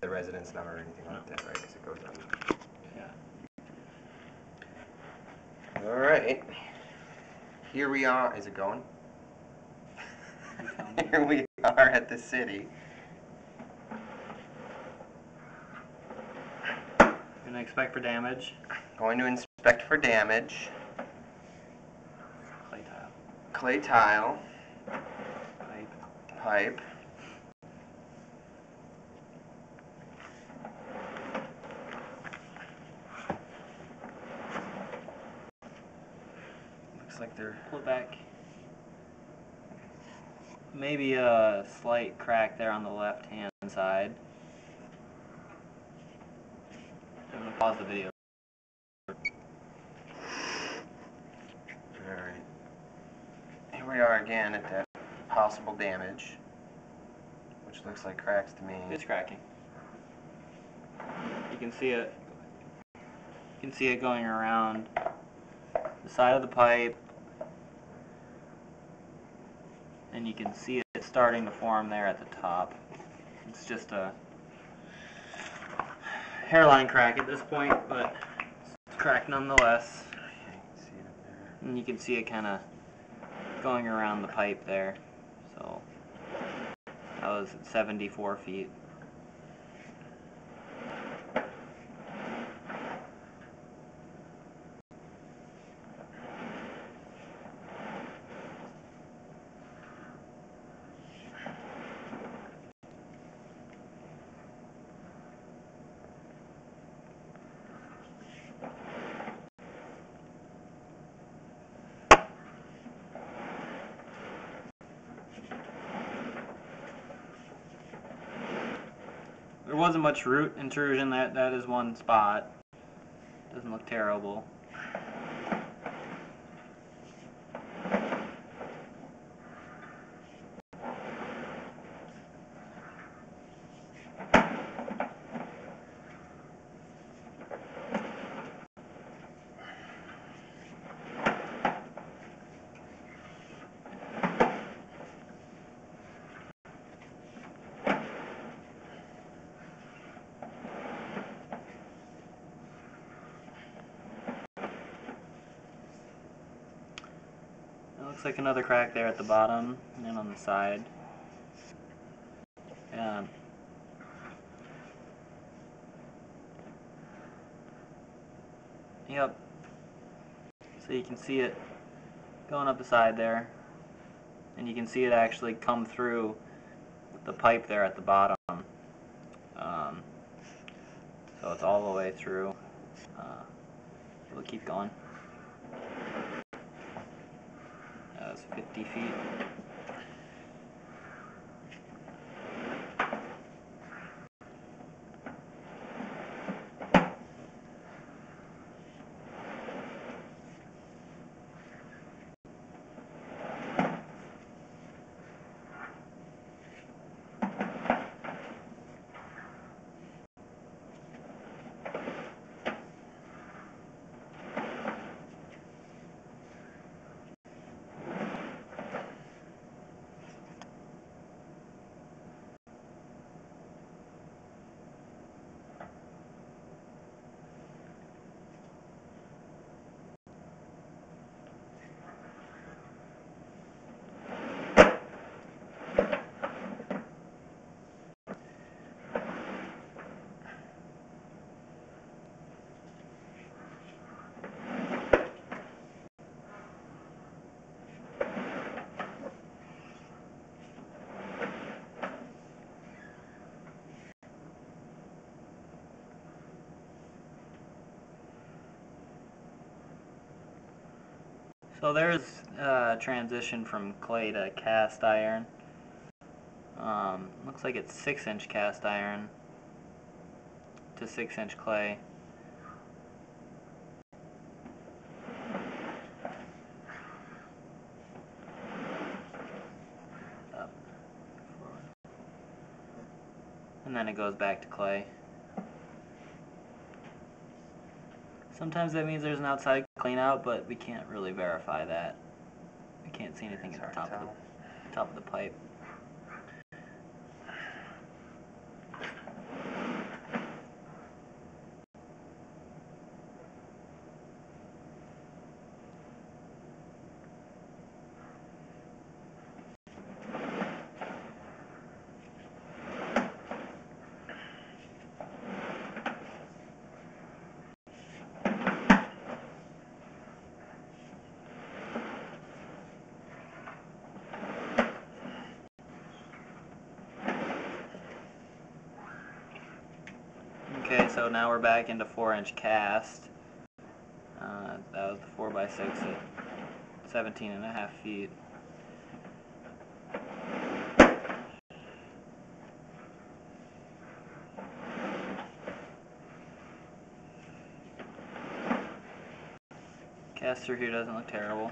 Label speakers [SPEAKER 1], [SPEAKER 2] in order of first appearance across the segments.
[SPEAKER 1] the residence number or anything like that, right? Because it goes on.
[SPEAKER 2] Yeah.
[SPEAKER 1] All right. Here we are. Is it going? Here we are at the city.
[SPEAKER 2] Gonna inspect for damage.
[SPEAKER 1] Going to inspect for damage.
[SPEAKER 2] Clay tile.
[SPEAKER 1] Clay tile.
[SPEAKER 2] Pipe.
[SPEAKER 1] Pipe. Looks like they're...
[SPEAKER 2] Pull it back. Maybe a slight crack there on the left-hand side. I'm gonna pause the video.
[SPEAKER 1] Alright. Here we are again at that possible damage, which looks like cracks to me.
[SPEAKER 2] It's cracking. You can see it. You can see it going around the side of the pipe, and you can see it starting to form there at the top. It's just a hairline crack at this point, but it's a crack nonetheless.
[SPEAKER 1] Yeah, you can see it up there.
[SPEAKER 2] And you can see it kind of going around the pipe there. So that was 74 feet. There wasn't much root intrusion. That is one spot. Doesn't look terrible. It looks like another crack there at the bottom and on the side. Yep. So you can see it going up the side there, and you can see it actually come through the pipe there at the bottom. So it's all the way through. We'll keep going. That was 50 feet. So there's a transition from clay to cast iron. Looks like it's 6-inch cast iron to 6-inch clay. Up, forward. And then it goes back to clay. Sometimes that means there's an outside clean out, but we can't really verify that. We can't see anything at the top of the pipe. Okay, so now we're back into 4-inch cast. That was the 4x6 at 17.5 feet. Cast through here doesn't look terrible.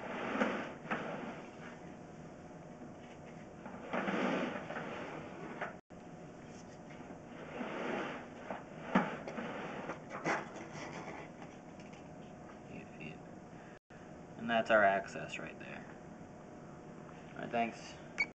[SPEAKER 2] And that's our access right there. Alright, thanks.